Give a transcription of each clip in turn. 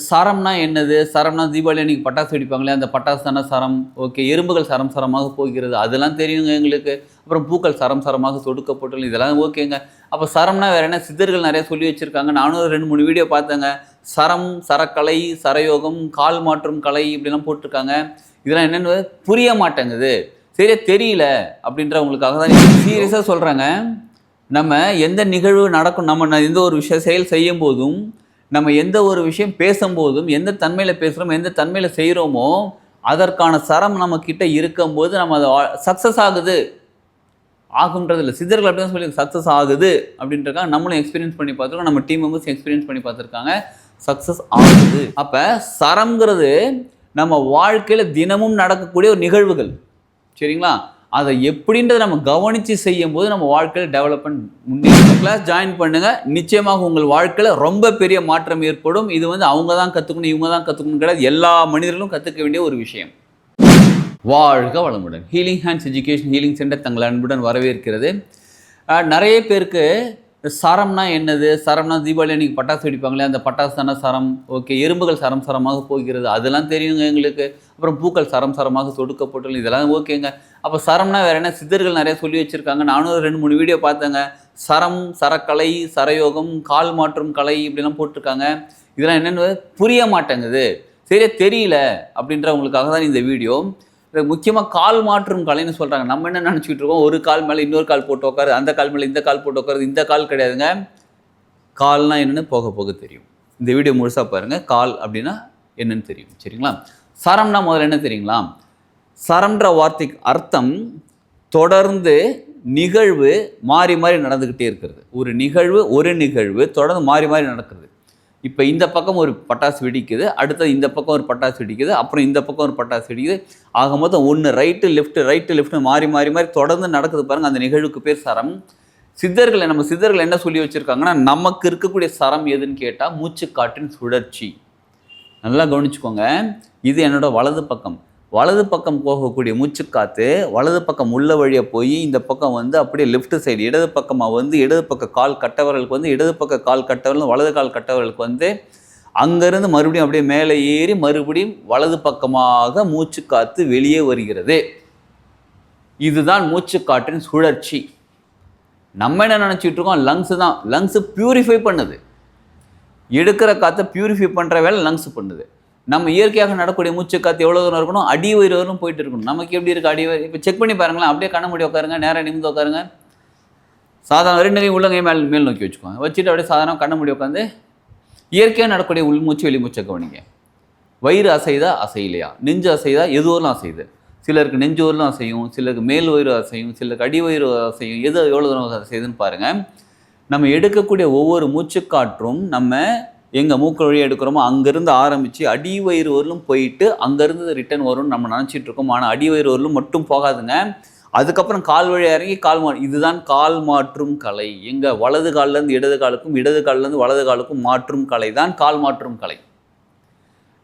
சரம்னா என்னது? சரம்னா தீபாவளி அன்னைக்கு பட்டாசு வெடிப்பாங்களே, அந்த பட்டாசு தானே சரம். ஓகே. எறும்புகள் சரம் சரமாக போகிறது, அதெல்லாம் தெரியுங்க எங்களுக்கு. அப்புறம் பூக்கள் சரம் சரமாக தொடுக்கப்பட்டுள்ளது, இதெல்லாம் ஓகேங்க. அப்போ சரம்னா வேறு என்ன? சித்தர்கள் நிறைய சொல்லி வச்சுருக்காங்க. நானும் 2-3 வீடியோ பார்த்தேங்க. சரம், சரக்கலை, சரயோகம், கால் மாற்றும் கலை இப்படிலாம் போட்டிருக்காங்க. இதெல்லாம் என்னென்னு புரிய மாட்டேங்குது, சரியா தெரியல அப்படின்றவங்களுக்காக தான் சீரியஸாக சொல்கிறாங்க. நம்ம எந்த நிகழ்வு நடக்கும், நம்ம எந்த ஒரு செயல் செய்யும் போதும், நம்ம எந்த ஒரு விஷயம் பேசும்போதும், எந்த தன்மையில் பேசுகிறோமோ, எந்த தன்மையில் செய்கிறோமோ, அதற்கான சரம் நம்ம கிட்ட இருக்கும்போது நம்ம அதை சக்ஸஸ் ஆகுது. ஆகுன்றது இல்லை, சித்தர்கள் அப்படி தான் சொல்லி சக்ஸஸ் ஆகுது அப்படின்றக்காக நம்மளும் எக்ஸ்பீரியன்ஸ் பண்ணி பார்த்துருக்கோம். நம்ம டீம் மெம்பர்ஸ் எக்ஸ்பீரியன்ஸ் பண்ணி பார்த்துருக்காங்க, சக்ஸஸ் ஆகுது. அப்போ சரம்ங்கிறது நம்ம வாழ்க்கையில் தினமும் நடக்கக்கூடிய ஒரு நிகழ்வுகள், சரிங்களா? அதை எப்படின்றத நம்ம கவனித்து செய்யும் போது நம்ம வாழ்க்கையில் டெவலப்மெண்ட் முன்னேற்ற கிளாஸ் ஜாயின் பண்ணுங்கள். நிச்சயமாக உங்கள் வாழ்க்கையில் ரொம்ப பெரிய மாற்றம் ஏற்படும். இது அவங்க தான் கற்றுக்கணும், இவங்க தான் கற்றுக்கணும் கிடையாது, எல்லா மனிதர்களும் கற்றுக்க வேண்டிய ஒரு விஷயம். வாழ்க வளமுடன். Healing hands education healing centre தங்கள் அன்புடன் வரவேற்கிறது. நிறைய பேருக்கு சரம்னா என்னது? சரம்னா தீபாவளி அன்னைக்கு பட்டாசு வெடிப்பாங்களே, அந்த பட்டாசு தானே சரம். ஓகே. எறும்புகள் சரம் சரமாக போகிறது, அதெல்லாம் தெரியுங்க எங்களுக்கு. அப்புறம் பூக்கள் சரம் சரமாக தொடுக்கப்பட்டுள்ளது, இதெல்லாம் ஓகேங்க. அப்போ சரம்னா வேறு என்ன? சித்தர்கள் நிறைய சொல்லி வச்சுருக்காங்க. நானும் 2-3 வீடியோ பார்த்தேங்க. சரம், சரக்கலை, சரயோகம், கால் மாற்றும் கலை இப்படிலாம் போட்டிருக்காங்க. இதெல்லாம் என்னென்னு புரிய மாட்டேங்குது, சரியா தெரியல அப்படின்றவங்களுக்காக தான் இந்த வீடியோ. முக்கியமாக கால் மாற்றும் கலைன்னு சொல்கிறாங்க. நம்ம என்ன நினச்சிக்கிட்டு இருக்கோம், ஒரு கால் மேலே இன்னொரு கால் போட்டு உட்காரு, அந்த கால் மேலே இந்த கால் போட்டு உட்காரு. இந்த கால் கிடையாதுங்க. கால்னால் என்னென்னு போக போக தெரியும். இந்த வீடியோ முழுசாக பாருங்கள். கால் அப்படின்னா என்னென்னு தெரியும், சரிங்களா? சரம்னா முதல்ல என்ன தெரியுங்களா? சரம்ன்ற வார்த்தைக்கு அர்த்தம் தொடர்ந்து நிகழ்வு மாறி மாறி நடந்துக்கிட்டே இருக்கிறது. ஒரு நிகழ்வு தொடர்ந்து மாறி மாறி நடக்கிறது. இப்போ இந்த பக்கம் ஒரு பட்டாசு வெடிக்குது, அடுத்தது இந்த பக்கம் ஒரு பட்டாசு வெடிக்குது, அப்புறம் இந்த பக்கம் ஒரு பட்டாசு வெடிக்குது. ஆக மொத்தம் ஒன்று ரைட்டு லெஃப்ட்டு மாறி மாறி மாறி தொடர்ந்து நடக்குது பாருங்கள். அந்த நிகழ்வுக்கு பேர் சரம். நம்ம சித்தர்கள் என்ன சொல்லி வச்சுருக்காங்கன்னா, நமக்கு இருக்கக்கூடிய சரம் எதுன்னு கேட்டால் மூச்சுக்காற்றின் சுழற்சி. நல்லா கவனிச்சுக்கோங்க. இது என்னோட வலது பக்கம் போகக்கூடிய மூச்சுக்காற்று வலது பக்கம் உள்ள வழியாக போய் இந்த பக்கம் அப்படியே லெஃப்ட் சைடு இடது பக்கமாக இடது பக்க கால் கட்டவர்களுக்கு இடது பக்க கால் கட்டவர்கள் வலது கால் கட்டவர்களுக்கு அங்கேருந்து மறுபடியும் அப்படியே மேலே ஏறி மறுபடியும் வலது பக்கமாக மூச்சுக்காற்று வெளியே வருகிறது. இதுதான் மூச்சுக்காற்றின் சுழற்சி. நம்ம என்ன நினச்சிட்டு இருக்கோம், லங்ஸு தான். லங்ஸு பியூரிஃபை பண்ணுது, எடுக்கிற காற்றை பியூரிஃபை பண்ணுற வேலை லங்ஸ் பண்ணுது. நம்ம இயற்கையாக நடக்கூடிய மூச்சு காற்று எவ்வளோ தூரம் இருக்கணும், அடி வயிறு வரலும் போயிட்டு இருக்கணும். நமக்கு எப்படி இருக்குது அடி வயிறு? இப்போ செக் பண்ணி பாருங்களேன். அப்படியே கண்ண மூடி உட்காருங்க, நேராக நிமிந்து உட்காருங்க. சாதாரண 2 உள்ளங்கை மேல் நோக்கி வச்சுக்கோங்க. வச்சுட்டு அப்படியே சாதாரண கண்ண மூடி உட்காந்து இயற்கையாக நடக்கக்கூடிய உள்மூச்சு வெளிமூச்சை கவனிங்க. வயிறு அசைதா அசையிலையா, நெஞ்சு அசைதா, எது ஊரிலும் அசையுது. சிலருக்கு நெஞ்சு ஊரிலும் அசையும், சிலருக்கு மேல் வயிறு அசையும், சிலருக்கு அடி வயிறு அசையும். எது எவ்வளோ தூரம் அசையுதுன்னு பாருங்கள். நம்ம எடுக்கக்கூடிய ஒவ்வொரு மூச்சுக்காற்றும் நம்ம எங்கள் மூக்கு வழியாக எடுக்கிறோமோ அங்கேருந்து ஆரம்பித்து அடி வயிறு வரலும் போயிட்டு அங்கேருந்து ரிட்டர்ன் வரும்னு நம்ம நினச்சிட்டு இருக்கோம். ஆனால் அடி வயிறு வரலும் மட்டும் போகாதுங்க. அதுக்கப்புறம் கால் வழியாக இறங்கி இதுதான் கால் மாற்றும் கலை. எங்கள் வலது கால்லேருந்து இடது காலுக்கும், இடது கால்லேருந்து வலது காலுக்கும் மாற்றும் கலை தான் கால் மாற்றும் கலை.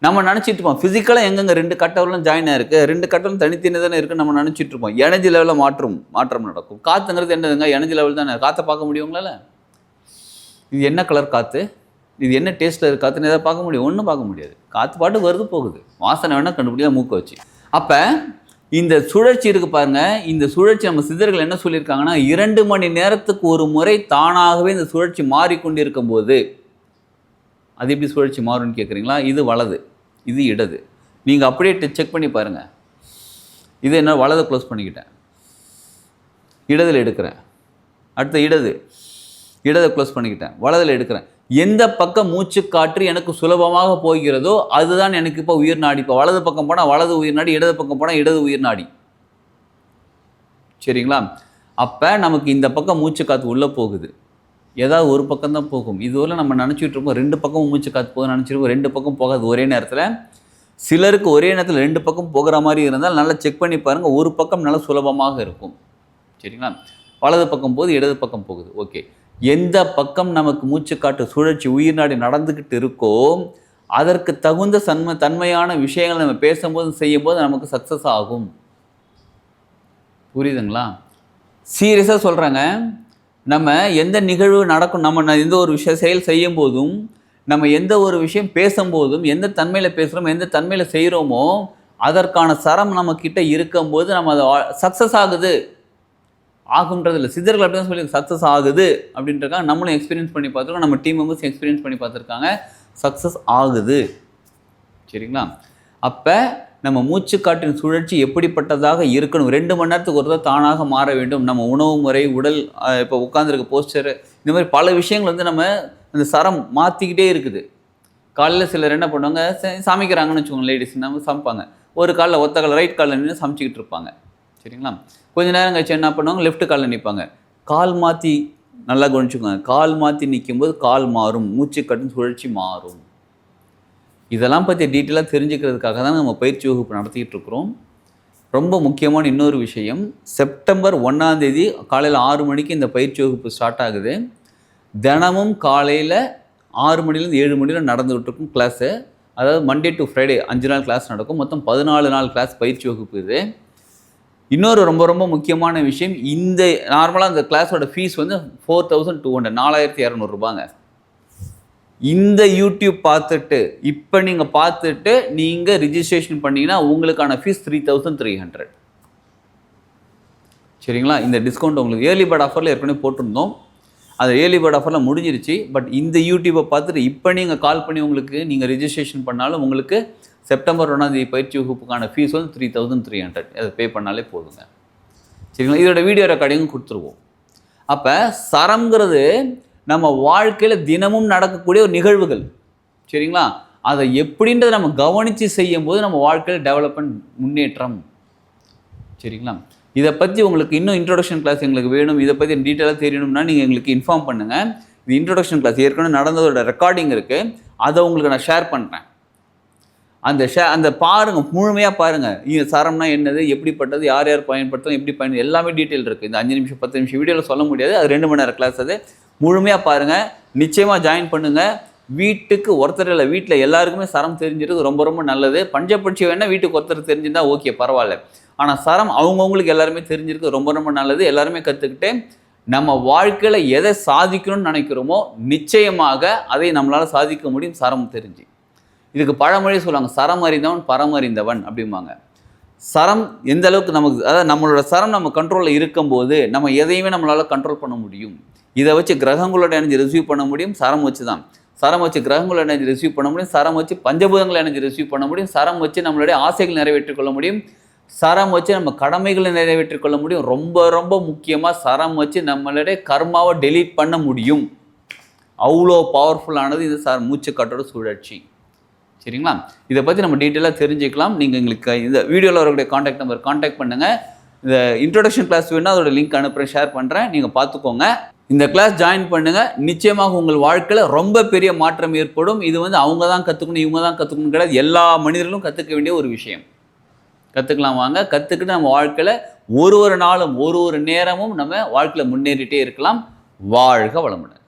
நம்ம நினச்சிட்டு இருப்போம் ஃபிசிக்கலாக எங்கெங்கே 2 கட்டவர்களும் ஜாயின் ஆகிருக்கு, 2 கட்டவர்களும் தனித்தனி தானே இருக்குன்னு நம்ம நினச்சிட்டு இருப்போம். எனர்ஜி லெவலில் மாற்றம் நடக்கும். காற்றுங்கிறது என்னதுங்க, எனர்ஜி லெவல் தானே. காற்றை பார்க்க முடியுங்களால? இது என்ன கலர் காற்று, இது என்ன டேஸ்ட்டில் இருக்குது காற்றுன்னு எதாவது பார்க்க முடியும்? ஒன்றும் பார்க்க முடியாது. காற்று பாட்டு வருது போகுது, வாசனை வேணால் கண்டுபிடிக்க மூக்க வச்சு. அப்போ இந்த சுழற்சி இருக்குது பாருங்கள். இந்த சுழற்சி நம்ம சித்தர்கள் என்ன சொல்லியிருக்காங்கன்னா, 2 மணி நேரத்துக்கு ஒரு முறை தானாகவே இந்த சுழற்சி மாறிக்கொண்டிருக்கும் போது, அது எப்படி சுழற்சி மாறும்னு கேட்குறீங்களா? இது வலது, இது இடது. நீங்கள் அப்படியே செக் பண்ணி பாருங்கள். இது என்ன, வலதை க்ளோஸ் பண்ணிக்கிட்டேன், இடதில் எடுக்கிறேன், அடுத்த இடதை க்ளோஸ் பண்ணிக்கிட்டேன், வலதில் எடுக்கிறேன். எந்த பக்கம் மூச்சு காற்று எனக்கு சுலபமாக போகிறதோ அதுதான் எனக்கு இப்போ உயிர் நாடி. இப்போ வலது பக்கம் போனால் வலது உயிர் நாடி, இடது பக்கம் போனால் இடது உயிர் நாடி, சரிங்களா? அப்போ நமக்கு இந்த பக்கம் மூச்சு காற்று உள்ளே போகுது, ஏதாவது ஒரு பக்கம் தான் போகும். இதுவரை நம்ம நினச்சிட்டு இருக்கோம் 2 பக்கமும் மூச்சு காற்று போகுது நினச்சிருக்கோம். 2 பக்கம் போகாது ஒரே நேரத்தில். சிலருக்கு ஒரே நேரத்தில் 2 பக்கம் போகிற மாதிரி இருந்தால் நல்லா செக் பண்ணி பாருங்கள். ஒரு பக்கம் நல்லா சுலபமாக இருக்கும், சரிங்களா? வலது பக்கம் போகுது, இடது பக்கம் போகுது, ஓகே. எந்த பக்கம் நமக்கு மூச்சுக்காட்டு சுழற்சி உயிர் நாடி நடந்துக்கிட்டு இருக்கோ அதற்கு தகுந்த தன்மையான விஷயங்கள் நம்ம பேசும்போது செய்யும்போது நமக்கு சக்ஸஸ் ஆகும். புரியுதுங்களா? சீரியஸாக சொல்கிறாங்க. நம்ம எந்த நிகழ்வு நடக்கும், நம்ம எந்த ஒரு செயல் செய்யும் போதும் நம்ம எந்த ஒரு விஷயம் பேசும்போதும் எந்த தன்மையில் பேசுகிறோமோ எந்த தன்மையில் செய்கிறோமோ அதற்கான சரம் நம்ம கிட்ட இருக்கும்போது நம்ம அதை சக்ஸஸ் ஆகுது ஆகுன்றது இல்லை. சித்தர்கள் அப்படி தான் சொல்லி சக்ஸஸ் ஆகுது அப்படின்றக்காக நம்மளும் எக்ஸ்பீரியன்ஸ் பண்ணி பார்த்துருக்கோம், நம்ம டீம் மெம்பர்ஸ் எக்ஸ்பீரியன்ஸ் பண்ணி பார்த்துருக்காங்க, சக்ஸஸ் ஆகுது. சரிங்களா? அப்போ நம்ம மூச்சுக்காற்றின் சுழற்சி எப்படிப்பட்டதாக இருக்கணும், 2 மணி நேரத்துக்கு ஒரு தானாக மாற வேண்டும். நம்ம உணவு முறை, உடல், இப்போ உட்காந்துருக்க போஸ்டர், இந்த மாதிரி பல விஷயங்கள் வந்து நம்ம அந்த சரம் மாற்றிக்கிட்டே இருக்குது. காலையில் சிலர் என்ன பண்ணுவாங்க, சமைக்கிறாங்கன்னு வச்சுக்கோங்க, லேடிஸ் நம்ம சமைப்பாங்க, ஒரு காலில் ஒத்த கால் ரைட் காலில் நின்று சமைச்சிக்கிட்டு இருப்பாங்க. சரிங்களா? கொஞ்ச நேரம் கழிச்சு என்ன பண்ணுவாங்க, லெஃப்ட் காலில் நிற்பாங்க. கால் மாற்றி நல்லா கவனிச்சுக்கோங்க, கால் மாற்றி நிற்கும்போது கால் மாறும், மூச்சுக்காற்றின் சுழற்சி மாறும். இதெல்லாம் பற்றி டீட்டெயிலாக தெரிஞ்சுக்கிறதுக்காக தான் நம்ம பயிற்சி வகுப்பு நடத்திக்கிட்டு இருக்கிறோம். ரொம்ப முக்கியமான இன்னொரு விஷயம், செப்டம்பர் 1ஆம் தேதி காலையில் 6 மணிக்கு இந்த பயிற்சி வகுப்பு ஸ்டார்ட் ஆகுது. தினமும் காலையில் 6 மணிலேருந்து 7 மணியில் நடந்துகிட்டு இருக்கும் கிளாஸு. அதாவது மண்டே டு ஃப்ரைடே 5 நாள் கிளாஸ் நடக்கும். மொத்தம் 14 நாள் கிளாஸ் பயிற்சி வகுப்பு இது. இன்னொரு ரொம்ப ரொம்ப முக்கியமான விஷயம், இந்த நார்மலாக அந்த கிளாஸோட ஃபீஸ் வந்து 4200, 4200 ரூபாங்க. இந்த யூடியூப் பார்த்துட்டு இப்போ நீங்கள் பார்த்துட்டு நீங்கள் ரிஜிஸ்ட்ரேஷன் பண்ணிங்கன்னா உங்களுக்கான ஃபீஸ் 3300. சரிங்களா? இந்த டிஸ்கவுண்ட் உங்களுக்கு ஏர்லி பேர்ட் ஆஃபரில் ஏற்கனவே போட்டிருந்தோம், அது ஏர்லி பேர்ட் ஆஃபரில் முடிஞ்சிருச்சு. பட் இந்த யூடியூப்பை பார்த்துட்டு இப்போ நீங்கள் கால் பண்ணி உங்களுக்கு நீங்கள் ரிஜிஸ்ட்ரேஷன் பண்ணாலும் உங்களுக்கு செப்டம்பர் 1ஆம் தேதி பயிற்சி வகுப்புக்கான ஃபீஸ் வந்து 3300. அதை பே பண்ணாலே போதுங்க. சரிங்களா? இதோட வீடியோ ரெக்கார்டிங்கும் கொடுத்துருவோம். அப்போ சரம்ங்கிறது நம்ம வாழ்க்கையில் தினமும் நடக்கக்கூடிய ஒரு நிகழ்வுகள். சரிங்களா? அதை எப்படின்றத நம்ம கவனித்து செய்யும் போது நம்ம வாழ்க்கையில் டெவலப்மெண்ட், முன்னேற்றம். சரிங்களா? இதை பற்றி உங்களுக்கு இன்னும் இன்ட்ரோடக்ஷன் கிளாஸ் எங்களுக்கு வேணும், இதை பற்றி டீட்டெயிலாக தெரியணும்னா நீங்கள் எங்களுக்கு இன்ஃபார்ம் பண்ணுங்கள். இது இன்ட்ரோடக்ஷன் கிளாஸ் ஏற்கனவே நடந்ததோட ரெக்கார்டிங் இருக்குது, அதை உங்களுக்கு நான் ஷேர் பண்ணுறேன். அந்த பாருங்கள், முழுமையாக பாருங்கள். சரம்னா என்னது, எப்படிப்பட்டது, யார் யார் பயன்படுத்தும், எப்படி பயன்படுத்தும், எல்லாமே டீட்டெயில் இருக்குது. இந்த 5 நிமிஷம் 10 நிமிஷம் வீடியோவில் சொல்ல முடியாது, அது 2 மணி நேரம் கிளாஸ். அது முழுமையாக பாருங்கள், நிச்சயமாக ஜாயின் பண்ணுங்கள். வீட்டுக்கு ஒருத்தர் இல்லை, வீட்டில் எல்லாருக்குமே சரம் தெரிஞ்சிருக்கு, ரொம்ப ரொம்ப நல்லது. பஞ்சபட்சி வேணால் வீட்டுக்கு ஒருத்தர் தெரிஞ்சிருந்தால் ஓகே, பரவாயில்ல. ஆனால் சரம் அவங்கவுங்களுக்கு எல்லாருமே தெரிஞ்சிருக்கு, ரொம்ப ரொம்ப நல்லது. எல்லாருமே கற்றுக்கிட்டு நம்ம வாழ்க்கையில் எதை சாதிக்கணும்னு நினைக்கிறோமோ நிச்சயமாக அதை நம்மளால் சாதிக்க முடியும், சரம் தெரிஞ்சு. இதுக்கு பழமொழி சொல்லுவாங்க, சரம் அறிந்தவன் பரம் அறிந்தவன் அப்படிம்பாங்க. சரம் எந்த அளவுக்கு நமக்கு, அதாவது நம்மளோட சரம் நம்ம கண்ட்ரோலில் இருக்கும்போது நம்ம எதையுமே நம்மளால் கண்ட்ரோல் பண்ண முடியும். இதை வச்சு கிரகங்களோட எனர்ஜி ரிசீவ் பண்ண முடியும், சரம் வச்சு தான். சரம் வச்சு கிரகங்களோட எனர்ஜி ரிசீவ் பண்ண முடியும், சரம் வச்சு பஞ்சபூதங்கள் எனர்ஜி ரிசீவ் பண்ண முடியும், சரம் வச்சு நம்மளுடைய ஆசைகள் நிறைவேற்றிக் கொள்ள முடியும், சரம் வச்சு நம்ம கடமைகளை நிறைவேற்றிக் கொள்ள முடியும். ரொம்ப ரொம்ப முக்கியமாக சரம் வச்சு நம்மளுடைய கர்மாவை டெலீட் பண்ண முடியும். அவ்வளோ பவர்ஃபுல்லானது இது மூச்சுக்காற்றோட சுழற்சி. சரிங்களா? இதை பற்றி நம்ம டீட்டெயிலாக தெரிஞ்சுக்கலாம். நீங்கள் எங்களுக்கு இந்த வீடியோவில் வரக்கூடிய காண்டாக்ட் நம்பர் காண்டாக்ட் பண்ணுங்கள். இந்த இன்ட்ரோடக்ஷன் கிளாஸ் வேணுன்னா அதோட லிங்க் அனுப்புகிறேன், ஷேர் பண்ணுறேன், நீங்கள் பார்த்துக்கோங்க. இந்த கிளாஸ் ஜாயின் பண்ணுங்கள். நிச்சயமாக உங்கள் வாழ்க்கையில் ரொம்ப பெரிய மாற்றம் ஏற்படும். இது வந்து அவங்க தான் கற்றுக்கணும், இவங்க தான் கற்றுக்கணும் கிடையாது, எல்லா மனிதர்களும் கற்றுக்க வேண்டிய ஒரு விஷயம். கற்றுக்கலாம் வாங்க. கற்றுக்கிட்டு நம்ம வாழ்க்கையில் ஒரு நாளும் ஒரு நேரமும் நம்ம வாழ்க்கையில் முன்னேறிட்டே இருக்கலாம். வாழ்க வளமுடன்.